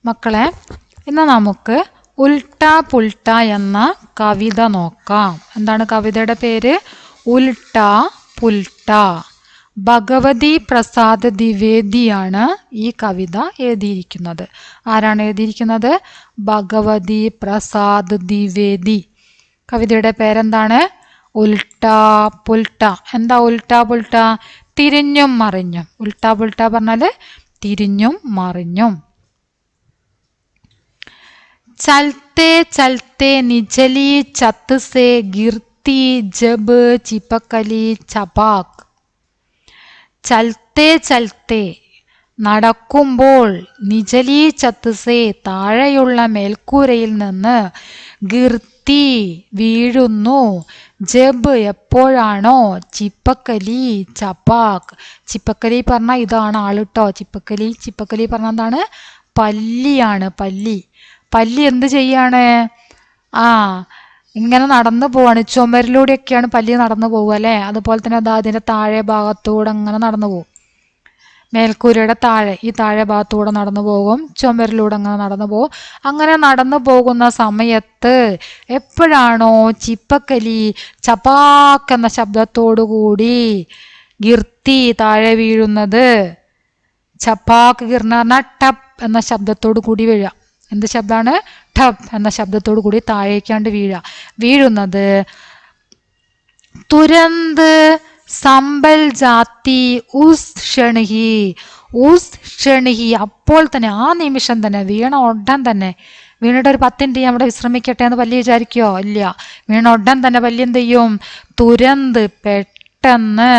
മക്കളെ, ഇന്ന് നമുക്ക് ഉൽട്ട പുൽട്ട എന്ന കവിത നോക്കാം. എന്താണ് കവിതയുടെ പേര്? ഉൽട്ട പുൽട്ട. ഭഗവതി പ്രസാദ് ദ്വിവേദിയാണ് ഈ കവിത എഴുതിയിരിക്കുന്നത്. ആരാണ് എഴുതിയിരിക്കുന്നത്? ഭഗവതി പ്രസാദ് ദ്വിവേദി. കവിതയുടെ പേരെന്താണ്? ഉൽട്ട പുൽട്ട. എന്താ ഉൽട്ട പുൽട്ട? തിരിഞ്ഞും മറിഞ്ഞും. ഉൽട്ട പുൽട്ട പറഞ്ഞാല് തിരിഞ്ഞും മറിഞ്ഞും. चलते चलते निचली छत से गिरती जब चिपकली छपाक. चलते चलते നടക്കുമ്പോൾ, നിജലി ചത്സേ താഴെയുള്ള മേൽക്കൂരയിൽ നിന്ന്, ഗിർത്തി വീഴുന്നു, ജബ് എപ്പോഴാണോ, ചിപ്പക്കലി ചപ്പാക്ക്. ചിപ്പക്കലി പറഞ്ഞാൽ ഇതാണ് ആളിട്ടോ. ചിപ്പക്കലി ചിപ്പക്കലി പറഞ്ഞാൽ എന്താണ്? പല്ലിയാണ്. പല്ലി. പല്ലി എന്ത് ചെയ്യാണ്? ഇങ്ങനെ നടന്നു പോവാണ്. ചുമരിലൂടെയൊക്കെയാണ് പല്ലി നടന്നു പോവുക അല്ലേ? അതുപോലെ തന്നെ അതാ അതിൻ്റെ താഴെ ഭാഗത്തൂടെ അങ്ങനെ നടന്നു പോകും. മേൽക്കൂരയുടെ താഴെ, ഈ താഴെ ഭാഗത്തൂടെ നടന്നു പോകും. ചുമരിലൂടെ അങ്ങനെ നടന്നു പോകും. അങ്ങനെ നടന്നു പോകുന്ന സമയത്ത് എപ്പോഴാണോ ചിപ്പക്കലി ചപ്പാക്ക് എന്ന ശബ്ദത്തോടു കൂടി ഗിർത്തി താഴെ വീഴുന്നത്, ചപ്പാക്ക് ഗിർന്ന പറഞ്ഞാൽ ടപ്പ് എന്ന ശബ്ദത്തോടു കൂടി വീഴുക. എന്ത് ശബ്ദമാണ്? ടപ്പ് എന്ന ശബ്ദത്തോടു കൂടി താഴേക്കാണ്ട് വീഴുന്നത്. തുരന്ത് സമ്പൽ ജാത്തി ഉസ് ക്ഷണിഹി. ഉസ് ക്ഷണിഹി, അപ്പോൾ തന്നെ, ആ നിമിഷം തന്നെ, വീണ ഉടൻ തന്നെ. വീണിട്ട് ഒരു 10 മിനിറ്റ് അവിടെ വിശ്രമിക്കട്ടെ എന്ന് പല്ലി വിചാരിക്കോ? ഇല്ല. വീണ ഉടൻ തന്നെ പല്ലി എന്ത് ചെയ്യും? തുരന്ത് പെട്ടെന്ന്,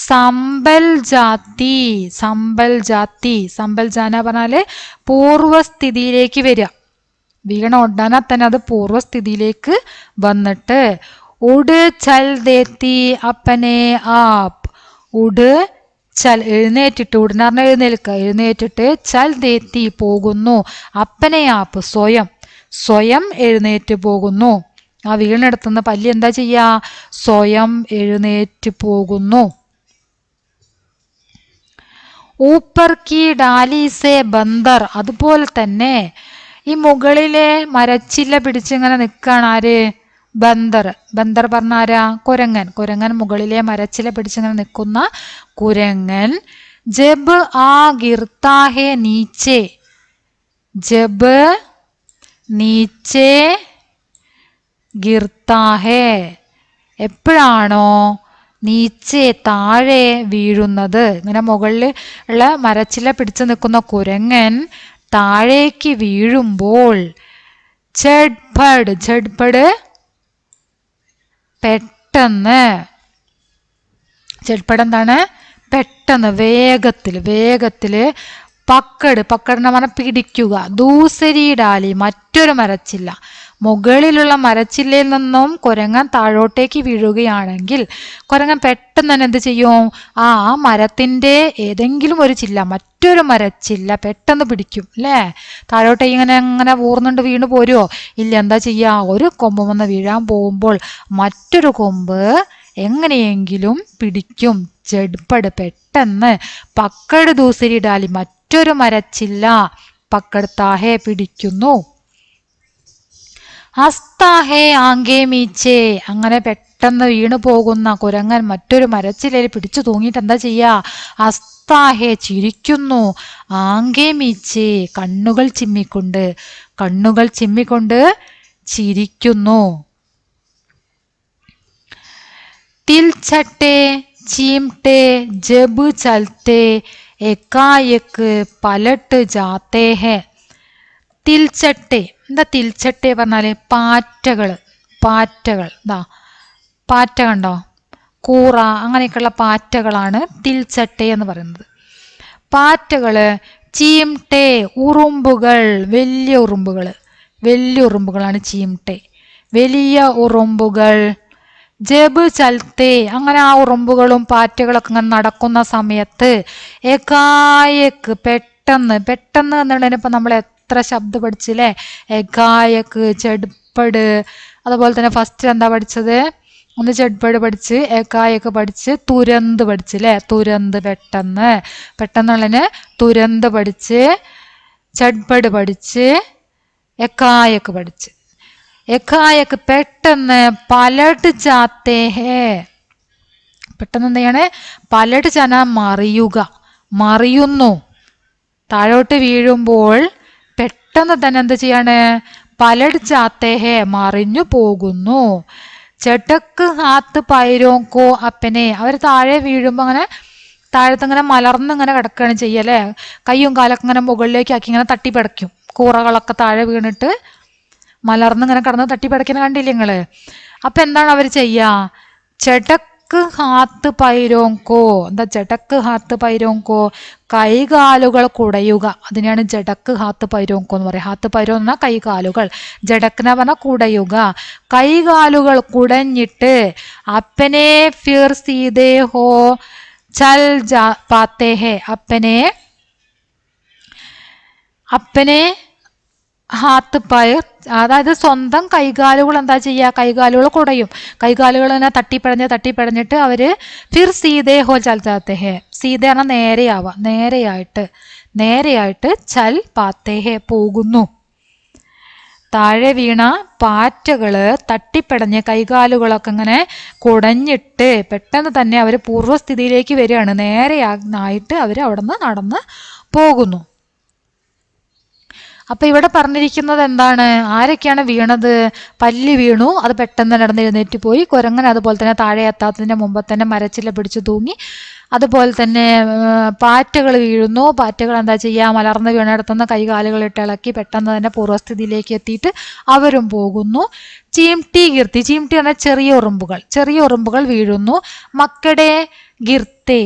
സമ്പൽ ജാത്തി. സമ്പൽ ജാത്തി, സമ്പൽ ജാന പറഞ്ഞാല് പൂർവസ്ഥിതിയിലേക്ക് വരിക. വീണ ഉടനെ തന്നെ അത് പൂർവസ്ഥിതിയിലേക്ക് വന്നിട്ട്, ഉഡ് ചൽ ദേത്തി അപ്പനെ ആപ്പ്. ഉഡ് ചൽ എഴുന്നേറ്റിട്ട്, ഉടനെ പറഞ്ഞാൽ എഴുന്നേൽക്കുക, എഴുന്നേറ്റിട്ട്, ചൽ ദേത്തി പോകുന്നു, അപ്പനെ ആപ്പ് സ്വയം, സ്വയം എഴുന്നേറ്റ് പോകുന്നു. ആ വീണെടുത്തുനിന്ന് പല്ലി എന്താ ചെയ്യാ? സ്വയം എഴുന്നേറ്റ് പോകുന്നു. ഊപ്പർ കി ഡാലി സെ ബന്ദർ. അതുപോലെ തന്നെ ഈ മുകളിലെ മരച്ചില്ല പിടിച്ചിങ്ങനെ നിൽക്കുകയാണ് ആര്? ബന്ദർ. ബന്ദർ പറഞ്ഞ ആരാ? കുരങ്ങൻ. കുരങ്ങൻ മുകളിലെ മരച്ചില പിടിച്ചിങ്ങനെ നിൽക്കുന്ന കുരങ്ങൻ. ജബ് ആ ഗിർത്താഹെ നീച്ചെ. ജബ് നീച്ചെ ഗിർത്താഹെ, എപ്പോഴാണോ നീച്ചെ താഴെ വീഴുന്നത്. ഇങ്ങനെ മുകളിൽ ഉള്ള മരച്ചില പിടിച്ചു നിൽക്കുന്ന കുരങ്ങൻ താഴേക്ക് വീഴുമ്പോൾ, ഝഡ്പഡ്. ഝഡ്പഡ് പെട്ടെന്ന്. ഝഡ്പഡ് എന്താണ്? പെട്ടെന്ന്, വേഗത്തിൽ. വേഗത്തില് പക്കട്. പക്കടെന്ന് പറഞ്ഞാൽ പിടിക്കുക. ദൂസരി ഡാലി, മറ്റൊരു മരച്ചില്ല. മുകളിലുള്ള മരച്ചില്ലയിൽ നിന്നും കുരങ്ങൻ താഴോട്ടേക്ക് വീഴുകയാണെങ്കിൽ കുരങ്ങൻ പെട്ടെന്ന് തന്നെ എന്ത് ചെയ്യും? ആ മരത്തിൻ്റെ ഏതെങ്കിലും ഒരു ചില്ല, മറ്റൊരു മരച്ചില്ല പെട്ടെന്ന് പിടിക്കും അല്ലേ? താഴോട്ടേക്ക് ഇങ്ങനെ അങ്ങനെ ഊർന്നുകൊണ്ട് വീണ് പോരുമോ? ഇല്ല. എന്താ ചെയ്യുക? ഒരു കൊമ്പ് വന്ന് വീഴാൻ പോകുമ്പോൾ മറ്റൊരു കൊമ്പ് എങ്ങനെയെങ്കിലും പിടിക്കും. ജഡ്പട് പെട്ടെന്ന്. പക്കട് ദൂസരി ഡാലി, മറ്റൊരു മരച്ചില്ല പക്കടുത്താഹെ പിടിക്കുന്നു. അസ്താഹേ ആങ്കേ മീച്ചേ. അങ്ങനെ പെട്ടെന്ന് വീണു പോകുന്ന കുരങ്ങൻ മറ്റൊരു മരച്ചിലയിൽ പിടിച്ചു തൂങ്ങിയിട്ട് എന്താ ചെയ്യാ? അസ്താഹേ ചിരിക്കുന്നു. ആങ്കേ മീച്ചേ കണ്ണുകൾ ചിമ്മിക്കൊണ്ട്. കണ്ണുകൾ ചിമ്മിക്കൊണ്ട് ചിരിക്കുന്നു. തിൽച്ചട്ടെ ചീംട്ടെ ജബ് ചൽത്തെ എക്കായക്ക് പലട്ട് ജാത്തേ ഹെ. തിൽച്ചട്ടെ. എന്താ തിൽച്ചട്ടെ പറഞ്ഞാല്? പാറ്റകൾ. പാറ്റകൾ. പാറ്റ കണ്ടോ? കൂറ അങ്ങനെയൊക്കെയുള്ള പാറ്റകളാണ് തിൽച്ചട്ടെ എന്ന് പറയുന്നത്. പാറ്റകള്. ചീംട്ടെ ഉറുമ്പുകൾ, വലിയ ഉറുമ്പുകൾ. വലിയ ഉറുമ്പുകളാണ് ചീംട്ടെ, വലിയ ഉറുമ്പുകൾ. ജബ് ചൽത്തെ, അങ്ങനെ ആ ഉറുമ്പുകളും പാറ്റകളൊക്കെ അങ്ങനെ നടക്കുന്ന സമയത്ത്, എകായക്ക് പെട്ടെന്ന്. പെട്ടെന്ന് എന്നുള്ളതിനിപ്പോൾ നമ്മൾ എത്ര ശബ്ദം പഠിച്ചില്ലേ? എകായക്ക്, ചെഡ്പട്. അതുപോലെ തന്നെ ഫസ്റ്റ് എന്താ പഠിച്ചത്? ഒന്ന് ചെഡ്പട് പഠിച്ച്, ഏകായൊക്കെ പഠിച്ച്, തുരന്ത് പഠിച്ചില്ലേ? തുരന്ത് പെട്ടെന്ന്. പെട്ടെന്നുള്ളതിന് തുരന്ത് പഠിച്ച്, ചട്പട് പഠിച്ച് എക്കായക്ക് പഠിച്ച്. എക്കായക്ക് പെട്ടെന്ന് പലട്ട് ചാത്തേ ഹേ, പെട്ടെന്ന് എന്ത് ചെയ്യണേ? പലട്ട് ചന മറിയുന്നു. താഴോട്ട് വീഴുമ്പോൾ പെട്ടെന്ന് തന്നെ എന്ത് ചെയ്യാണ്? പലട്ട് ചാത്തേ ഹേ, മറിഞ്ഞു പോകുന്നു. ചടക്ക് ഹാത്ത് പൈരോക്കോ അപ്പനെ, അവർ താഴെ വീഴുമ്പോൾ അങ്ങനെ താഴത്തിങ്ങനെ മലർന്നിങ്ങനെ കിടക്കുകയാണ് ചെയ്യല്ലേ. കയ്യും കാലൊക്കെ ഇങ്ങനെ മുകളിലേക്ക് ആക്കി ഇങ്ങനെ തട്ടിപ്പടയ്ക്കും. കൂറകളൊക്കെ താഴെ വീണിട്ട് മലർന്നിങ്ങനെ കിടന്ന് തട്ടിപ്പടയ്ക്കുന്ന കണ്ടില്ലേ നിങ്ങള്? അപ്പൊ എന്താണ് അവർ ചെയ്യുക? ചടക്ക് ഹാത്ത് പൈരോങ്കോ. എന്താ ചടക്ക് ഹാത്ത് പൈരോങ്കോ? കൈകാലുകൾ കുടയുക. അതിനെയാണ് ജടക്ക് ഹാത്ത് പൈരോങ്കോ എന്ന് പറയുക. ഹാത്ത് പൈരോ എന്ന് പറഞ്ഞാൽ കൈകാലുകൾ, ജടക്കിന പറഞ്ഞാൽ കുടയുക. കൈകാലുകൾ കുടഞ്ഞിട്ട് അപ്പനെ ഫിർ സീതേ ഹോ ചൽ പാത്തേ ഹേ, അപ്പനെ ഹാത്ത് പയർ, അതായത് സ്വന്തം കൈകാലുകൾ എന്താ ചെയ്യുക? കൈകാലുകൾ കുടയും. കൈകാലുകൾ ഇങ്ങനെ തട്ടിപ്പടഞ്ഞിട്ട് അവര് ഫിർ സീതേ ഹോ ചൽ ജാത്തേ ഹേ. സീത പറഞ്ഞാൽ നേരെയാവുക, നേരെയായിട്ട് ചൽ പാത്തേ ഹേ, പോകുന്നു. താഴെ വീണ പാറ്റകള് തട്ടിപ്പടഞ്ഞ് കൈകാലുകളൊക്കെ ഇങ്ങനെ കുടഞ്ഞിട്ട് പെട്ടെന്ന് തന്നെ അവർ പൂർവ്വസ്ഥിതിയിലേക്ക് വരികയാണ്. നേരെയായിട്ട് അവർ അവിടെ നിന്ന് നടന്ന് പോകുന്നു. അപ്പൊ ഇവിടെ പറഞ്ഞിരിക്കുന്നത് എന്താണ്? ആരൊക്കെയാണ് വീണത്? പല്ലി വീണു, അത് പെട്ടെന്ന് നടന്ന് എഴുന്നേറ്റ് പോയി. കുരങ്ങൻ അതുപോലെ തന്നെ താഴെ എത്താത്തതിന്റെ മുമ്പ് തന്നെ മരച്ചില പിടിച്ചു തൂങ്ങി. അതുപോലെ തന്നെ പാറ്റകൾ വീഴുന്നു. പാറ്റകൾ എന്താ ചെയ്യുക? മലർന്ന് വീണെടുത്തുന്ന കൈകാലുകളിട്ട് ഇളക്കി പെട്ടെന്ന് തന്നെ പൂർവ്വസ്ഥിതിയിലേക്ക് എത്തിയിട്ട് അവരും പോകുന്നു. ചീംട്ടി ഗിർത്തി, ചീംട്ടി പറഞ്ഞാൽ ചെറിയ ഉറുമ്പുകൾ വീഴുന്നു. മക്കടെ ഗിർത്തെ,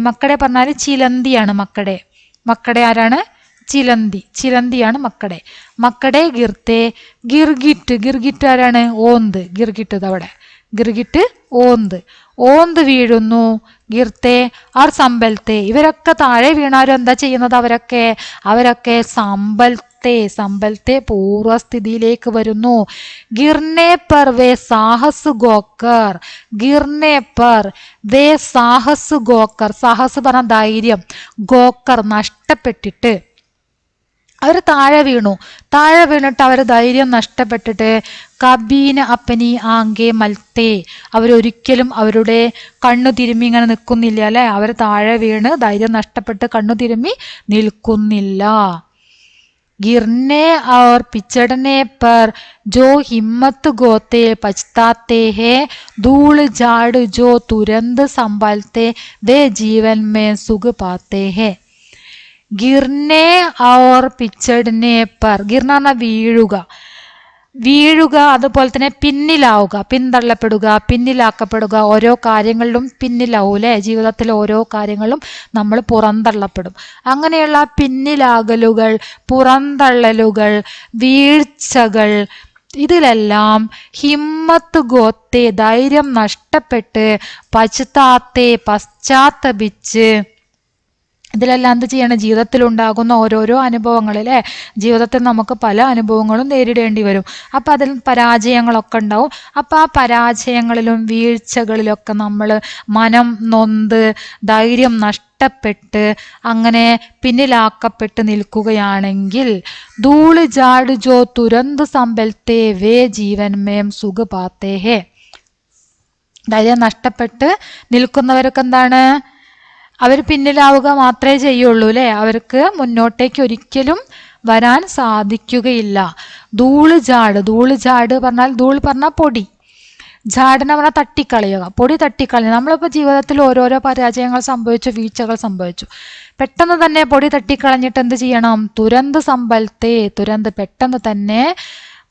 മക്കടെ പറഞ്ഞാൽ ചിലന്തിയാണ്. മക്കടെ ആരാണ്? ചിലന്തിയാണ് മക്കടെ ഗിർത്തെ. ഗിർഗിറ്റ് ആരാണ്? ഓന്ത്. ഗിർഗിറ്റ് ഓന്ത് വീഴുന്നു. ഗിർത്തെ ആർ സമ്പൽത്തെ, ഇവരൊക്കെ താഴെ വീണാരും എന്താ ചെയ്യുന്നത്? അവരൊക്കെ സമ്പൽത്തെ പൂർവ്വസ്ഥിതിയിലേക്ക് വരുന്നു. ഗിർനെ പർ വേ സാഹസ് ഗോക്കർ, സാഹസ് പറഞ്ഞ ധൈര്യം, ഗോക്കർ നഷ്ടപ്പെട്ടിട്ട് അവർ താഴെ വീണിട്ട് അവർ ധൈര്യം നഷ്ടപ്പെട്ടിട്ട് കബീന അപ്പനി ആങ്കെ മൽത്തേ, അവരൊരിക്കലും അവരുടെ കണ്ണു തിരുമ്മി ഇങ്ങനെ നിൽക്കുന്നില്ല അല്ലെ. അവർ താഴെ വീണ് ധൈര്യം നഷ്ടപ്പെട്ട് കണ്ണു തിരുമ്മി നിൽക്കുന്നില്ല. गिरने और पिछड़ने पर जो हिम्मत गोते पछताते हैं, धूल झाड़ जो तुरंत संभालते वे जीवन में सुख पाते हैं. गिरने और पिछड़ने पर, गिरना വീഴുക, അതുപോലെ തന്നെ പിന്നിലാവുക, പിന്നിലാക്കപ്പെടുക. ഓരോ കാര്യങ്ങളിലും പിന്നിലാവൂലേ? ജീവിതത്തിൽ ഓരോ കാര്യങ്ങളിലും നമ്മൾ പുറന്തള്ളപ്പെടും. അങ്ങനെയുള്ള പിന്നിലാകലുകൾ, പുറന്തള്ളലുകൾ, വീഴ്ചകൾ, ഇതിലെല്ലാം ഹിമ്മത്ത് ഗോത്തെ ധൈര്യം നഷ്ടപ്പെട്ട്, പശ്ചാത്തപിച്ച്, ഇതിലെല്ലാം എന്ത് ചെയ്യണം? ജീവിതത്തിലുണ്ടാകുന്ന ഓരോരോ അനുഭവങ്ങൾ അല്ലേ? ജീവിതത്തിൽ നമുക്ക് പല അനുഭവങ്ങളും നേരിടേണ്ടി വരും. അപ്പം അതിൽ പരാജയങ്ങളൊക്കെ ഉണ്ടാവും. അപ്പം ആ പരാജയങ്ങളിലും വീഴ്ചകളിലൊക്കെ നമ്മൾ മനം നൊന്ത് ധൈര്യം നഷ്ടപ്പെട്ട് അങ്ങനെ പിന്നിലാക്കപ്പെട്ട് നിൽക്കുകയാണെങ്കിൽ, ധൂള് ജാട് ജോ തുരന്ത് സമ്പൽത്തെ വേ ജീവൻ മേം സുഖ പാത്തേ ഹേ, ധൈര്യം നഷ്ടപ്പെട്ട് നിൽക്കുന്നവർക്ക് എന്താണ്? അവർ പിന്നിലാവുക മാത്രമേ ചെയ്യുള്ളൂ അല്ലേ? അവർക്ക് മുന്നോട്ടേക്ക് ഒരിക്കലും വരാൻ സാധിക്കുകയില്ല. ധൂള് ജാട് പറഞ്ഞാൽ, ധൂൾ പറഞ്ഞാൽ പൊടി, ജാടിനെ പറഞ്ഞാൽ തട്ടിക്കളയുക, പൊടി തട്ടിക്കളയുക. നമ്മളിപ്പോൾ ജീവിതത്തിൽ ഓരോരോ പരാജയങ്ങൾ സംഭവിച്ചു, വീഴ്ചകൾ സംഭവിച്ചു. പെട്ടെന്ന് തന്നെ പൊടി തട്ടിക്കളഞ്ഞിട്ട് എന്ത് ചെയ്യണം? തുരന്ത് പെട്ടെന്ന് തന്നെ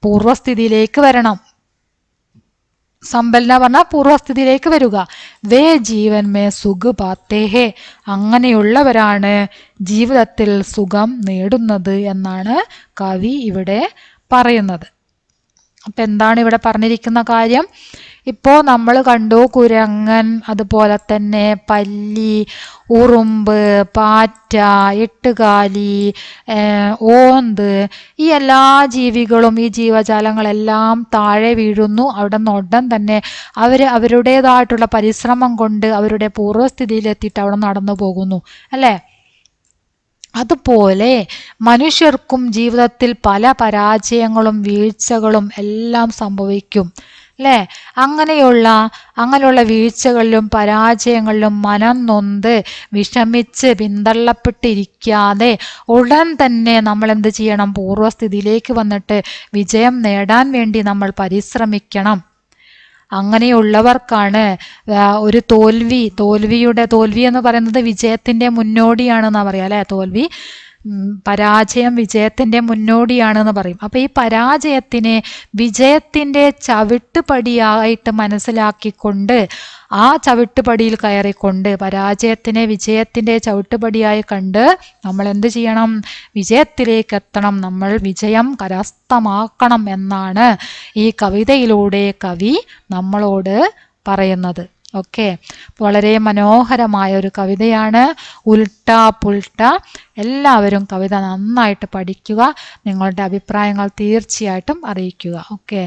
പൂർവ്വസ്ഥിതിയിലേക്ക് വരണം. സമ്പൽന പറഞ്ഞാൽ പൂർവ്വസ്ഥിതിയിലേക്ക് വരിക. വേ ജീവൻ മേ സുഖ പാത്തേ ഹേ, അങ്ങനെയുള്ളവരാണ് ജീവിതത്തിൽ സുഖം നേടുന്നത് എന്നാണ് കവി ഇവിടെ പറയുന്നത്. അപ്പം എന്താണ് ഇവിടെ പറഞ്ഞിരിക്കുന്ന കാര്യം? ഇപ്പോൾ നമ്മൾ കണ്ടു കുരങ്ങൻ, അതുപോലെ തന്നെ പല്ലി, ഉറുമ്പ്, പാറ്റ, എട്ടുകാലി, ഓന്ത്, ഈ എല്ലാ ജീവികളും, ഈ ജീവജാലങ്ങളെല്ലാം താഴെ വീഴുന്നു. അവിടെ നിന്ന് ഉടൻ തന്നെ അവരുടേതായിട്ടുള്ള പരിശ്രമം കൊണ്ട് അവരുടെ പൂർവ്വസ്ഥിതിയിലെത്തിയിട്ട് അവിടെ നടന്നു പോകുന്നു അല്ലേ? അതുപോലെ മനുഷ്യർക്കും ജീവിതത്തിൽ പല പരാജയങ്ങളും വീഴ്ചകളും എല്ലാം സംഭവിക്കും അല്ലേ? അങ്ങനെയുള്ള വീഴ്ചകളിലും പരാജയങ്ങളിലും മനം നൊന്ത് വിഷമിച്ച് പിന്തള്ളപ്പെട്ടിരിക്കാതെ ഉടൻ തന്നെ നമ്മൾ എന്ത് ചെയ്യണം? പൂർവ്വസ്ഥിതിയിലേക്ക് വന്നിട്ട് വിജയം നേടാൻ വേണ്ടി നമ്മൾ പരിശ്രമിക്കണം. അങ്ങനെയുള്ളവർക്കാണ് ഒരു തോൽവി എന്ന് പറയുന്നത് വിജയത്തിന്റെ മുന്നോടിയാണെന്നാ പറയാ അല്ലെ? പരാജയം വിജയത്തിന്റെ മുന്നോടിയാണെന്ന് പറയും. അപ്പൊ ഈ പരാജയത്തിനെ വിജയത്തിന്റെ ചവിട്ടുപടിയായിട്ട് മനസ്സിലാക്കിക്കൊണ്ട് ആ ചവിട്ടുപടിയിൽ കയറിക്കൊണ്ട് പരാജയത്തിനെ വിജയത്തിന്റെ ചവിട്ടുപടിയായി കണ്ട് നമ്മൾ എന്ത് ചെയ്യണം? വിജയത്തിലേക്ക് എത്തണം, നമ്മൾ വിജയം കരസ്ഥമാക്കണം എന്നാണ് ഈ കവിതയിലൂടെ കവി നമ്മളോട് പറയുന്നത്. ഓക്കെ, വളരെ മനോഹരമായ ഒരു കവിതയാണ് ഉൽട്ട പുൽട്ട. എല്ലാവരും കവിത നന്നായിട്ട് പഠിക്കുക. നിങ്ങളുടെ അഭിപ്രായങ്ങൾ തീർച്ചയായിട്ടും അറിയിക്കുക. ഓക്കെ.